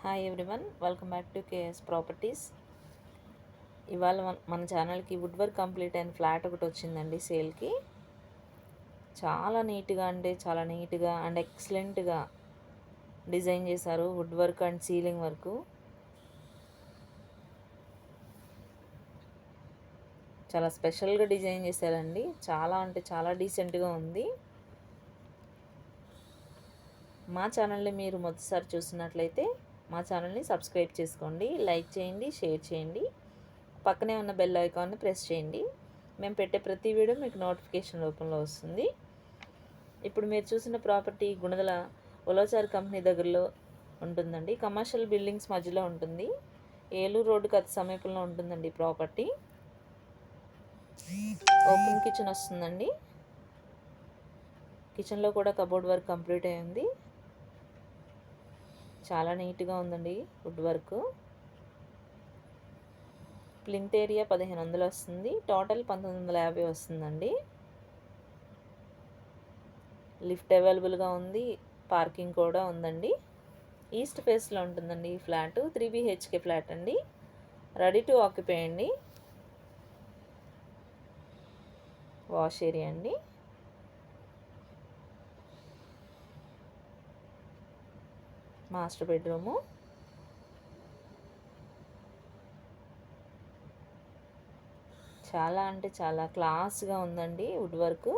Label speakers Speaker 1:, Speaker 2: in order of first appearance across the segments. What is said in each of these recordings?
Speaker 1: Hi everyone, welcome back to KS properties. ఇవాళ మన ఛానల్కి వుడ్ వర్క్ కంప్లీట్ అయిన ఫ్లాట్ ఒకటి వచ్చిందండి సేల్కి. చాలా నీట్గా అంటే చాలా నీట్గా అండ్ ఎక్సలెంట్గా డిజైన్ చేశారు. Wood work and ceiling work చాలా స్పెషల్గా డిజైన్ చేశారండి. చాలా అంటే చాలా డీసెంట్గా ఉంది. మా ఛానల్ని మీరు మొదటిసారి చూస్తున్నట్లయితే మా ఛానల్ని సబ్స్క్రైబ్ చేసుకోండి, లైక్ చేయండి, షేర్ చేయండి, పక్కనే ఉన్న బెల్ ఐకాన్ని ప్రెస్ చేయండి. మేము పెట్టే ప్రతి వీడియో మీకు నోటిఫికేషన్ రూపంలో వస్తుంది. ఇప్పుడు మీరు చూసిన ప్రాపర్టీ గుణదల ఉలవచారు కంపెనీ దగ్గరలో ఉంటుందండి. కమర్షియల్ బిల్డింగ్స్ మధ్యలో ఉంటుంది. ఏలూరు రోడ్డుకి అతి సమీపంలో ఉంటుందండి ప్రాపర్టీ. ఓపెన్ కిచెన్ వస్తుందండి. కిచెన్లో కూడా కబోర్డ్ వర్క్ కంప్లీట్ అయ్యింది. చాలా నీట్గా ఉందండి వుడ్ వర్క్. ప్లింత్ ఏరియా 1500 వస్తుంది. టోటల్ 1950 వస్తుందండి. లిఫ్ట్ అవైలబుల్గా ఉంది. పార్కింగ్ కూడా ఉందండి. ఈస్ట్ ఫేస్లో ఉంటుందండి ఈ ఫ్లాట్. 3 BHK ఫ్లాట్ అండి. రెడీ టు ఆక్యుపై అండి. వాష్ ఏరియా అండి. Master bedroom. చాలా అంటే చాలా క్లాస్గా ఉందండి wood work.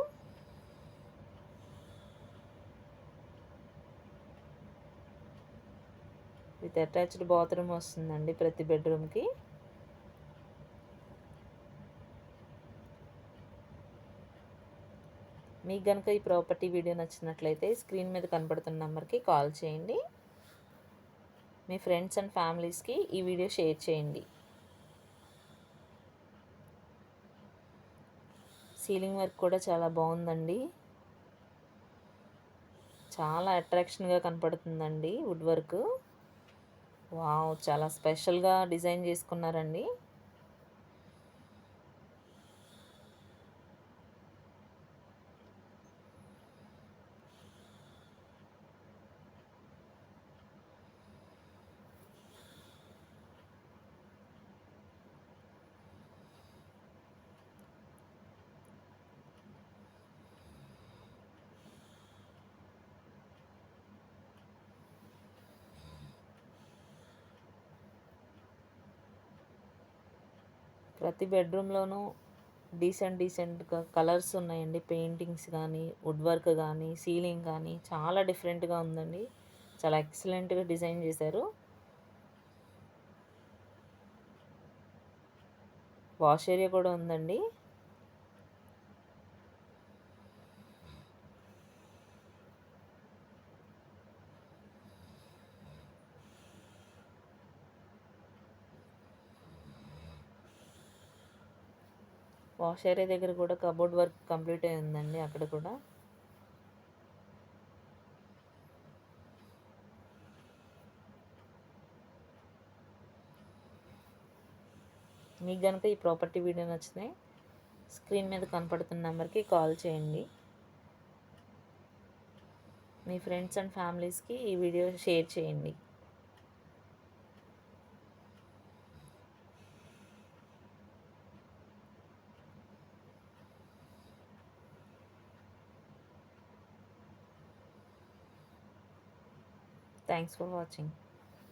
Speaker 1: With attached bathroom వస్తుందండి ప్రతి బెడ్రూమ్కి. మీకు కనుక ఈ ప్రాపర్టీ వీడియో నచ్చినట్లయితే స్క్రీన్ మీద కనపడుతున్న నెంబర్కి కాల్ చేయండి. మీ ఫ్రెండ్స్ అండ్ ఫ్యామిలీస్కి ఈ వీడియో షేర్ చేయండి. సీలింగ్ వర్క్ కూడా చాలా బాగుందండి. చాలా అట్రాక్షన్గా కనపడుతుందండి వుడ్ వర్క్. వావ్, చాలా స్పెషల్గా డిజైన్ చేసుకున్నారండి. ప్రతి బెడ్రూమ్లోనూ డీసెంట్గా కలర్స్ ఉన్నాయండి. పెయింటింగ్స్ కానీ, వుడ్ వర్క్ కానీ, సీలింగ్ కానీ చాలా డిఫరెంట్గా ఉందండి. చాలా ఎక్సలెంట్గా డిజైన్ చేశారు. వాష్ ఏరియా కూడా ఉందండి. వాష్ ఏరియా దగ్గర కూడా కబోర్డ్ వర్క్ కంప్లీట్ అయి ఉందండి. అక్కడ కూడా మీకు కనుక ఈ ప్రాపర్టీ వీడియో నచ్చితే స్క్రీన్ మీద కనపడుతున్న నెంబర్కి కాల్ చేయండి. మీ ఫ్రెండ్స్ అండ్ ఫ్యామిలీస్కి ఈ వీడియో షేర్ చేయండి. Thanks for watching.